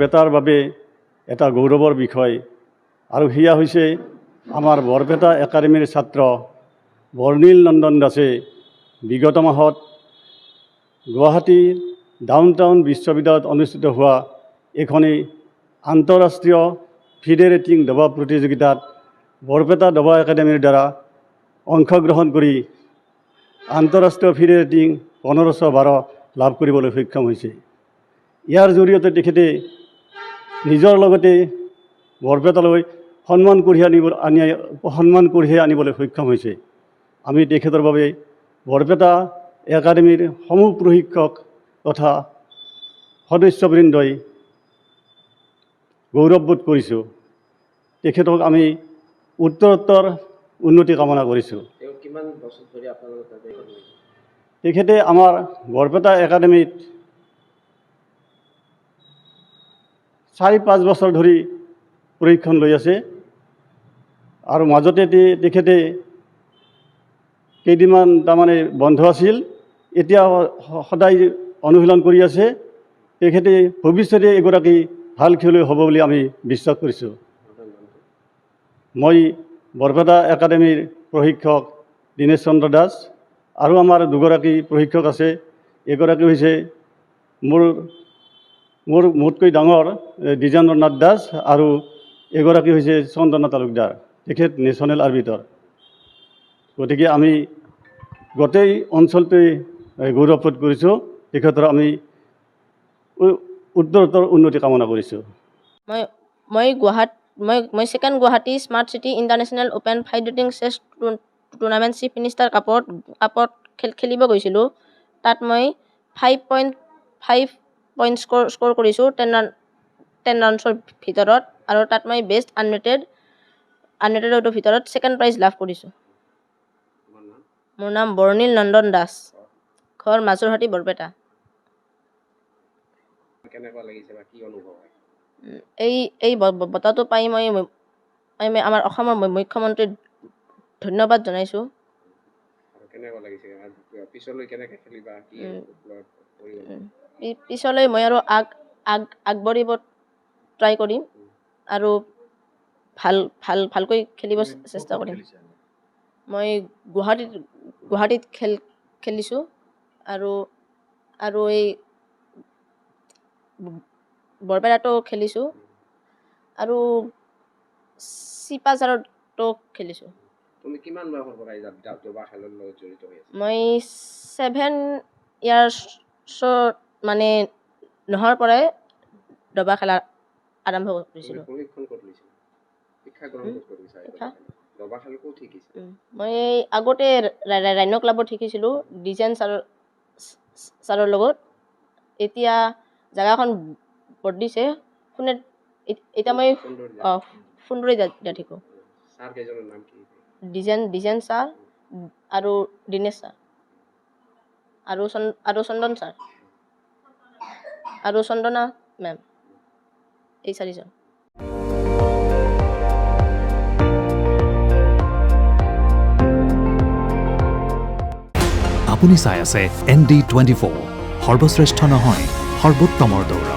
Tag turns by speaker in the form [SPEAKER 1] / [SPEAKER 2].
[SPEAKER 1] বৰপেটাৰ বাবে এটা গৌৰৱৰ বিষয় আৰু সেয়া হৈছে আমাৰ বৰপেটা একাডেমীৰ ছাত্ৰ বৰ্ণিল নন্দন দাসে বিগত মাহত গুৱাহাটী ডাউনটাউন বিশ্ববিদ্যালয়ত অনুষ্ঠিত হোৱা এখনি আন্তঃৰাষ্ট্ৰীয় ফিডে ৰেটিং দবা প্ৰতিযোগিতাত বৰপেটা দবা একাডেমীৰ দ্বাৰা অংশগ্ৰহণ কৰি আন্তঃৰাষ্ট্ৰীয় ফিডে ৰেটিং 1512 লাভ কৰিবলৈ সক্ষম হৈছে। ইয়াৰ জৰিয়তে তেখেতে নিজৰ লগতে বৰপেটালৈ সন্মান কঢ়িয়াই আনিবলৈ সক্ষম হৈছে। আমি তেখেতৰ বাবে বৰপেটা একাডেমীৰ সমূহ প্ৰশিক্ষক তথা সদস্যবৃন্দই গৌৰৱবোধ কৰিছোঁ। তেখেতক আমি উত্তৰোত্তৰ উন্নতি কামনা কৰিছোঁ। তেখেতে আমাৰ বৰপেটা একাডেমীত 4-5 বছৰ ধৰি প্ৰশিক্ষণ লৈ আছে আৰু মাজতে তেখেতে কেইদিনমান তাৰমানে বন্ধ আছিল, এতিয়া সদায় অনুশীলন কৰি আছে। তেখেতে ভৱিষ্যতে এগৰাকী ভাল খেলুৱৈ হ'ব বুলি আমি বিশ্বাস কৰিছোঁ। মই বৰপেটা একাডেমীৰ প্ৰশিক্ষক দীনেশ চন্দ্ৰ দাস আৰু আমাৰ দুগৰাকী প্ৰশিক্ষক আছে। এগৰাকী হৈছে মোৰ মোতকৈ ডাঙৰ দ্বিজেন্দ্ৰ নাথ দাস আৰু এগৰাকী হৈছে চন্দনা তালুকদাৰ, তেখেত নেশ্যনেল আৰ্বিটৰ। গতিকে আমি গোটেই অঞ্চলটোৱে গৌৰৱবোধ কৰিছোঁ। তেখেতৰ আমি উত্তৰোত্তৰ উন্নতি কামনা কৰিছোঁ।
[SPEAKER 2] মই second Guwahati smart city international open FIDE rating chess tournament chief minister কাপত খেলিব গৈছিলোঁ। তাত মই 5.5 পইণ্ট স্ক'ৰ কৰিছোঁ 10 ৰাউণ্ডছৰ ভিতৰত, আৰু তাত মই বেষ্ট আনৰেটেডৰ ভিতৰত ছেকেণ্ড প্ৰাইজ লাভ কৰিছোঁ। মোৰ নাম বৰ্ণিল নন্দন দাস, ঘৰ মাজৰহাটী, বৰপেটা। এই বঁটাটো পাই মই আমাৰ অসমৰ মুখ্যমন্ত্ৰীক ধন্যবাদ জনাইছোঁ। পিছলৈ মই আৰু আগবাঢ়িব ট্ৰাই কৰিম আৰু ভালকৈ খেলিব চেষ্টা কৰিম। মই গুৱাহাটীত খেলিছোঁ আৰু এই বৰপেটাতো খেলিছোঁ আৰু চিপাঝাৰতো খেলিছোঁ। মই 7 ইয়াৰ্ছৰ মানে নোহোৱাৰ পৰাই দবা খেলা আৰম্ভ কৰিছিলোঁ। মই আগতে ৰাইন' ক্লাবত শিকিছিলোঁ ডিজাইন ছাৰৰ লগত। এতিয়া জেগাখন বদলিছে, এতিয়া মই সুন্দৰী জাত শিকোঁ। ডিজাইন ছাৰ আৰু দীনেশ ছাৰ আৰু চন্দন ছাৰ আৰু চন্দনা মেম, এই 4জন।
[SPEAKER 3] আপুনি চাই আছে ND24, সৰ্বশ্ৰেষ্ঠ নহয় সৰ্বোত্তমৰ দৌৰ।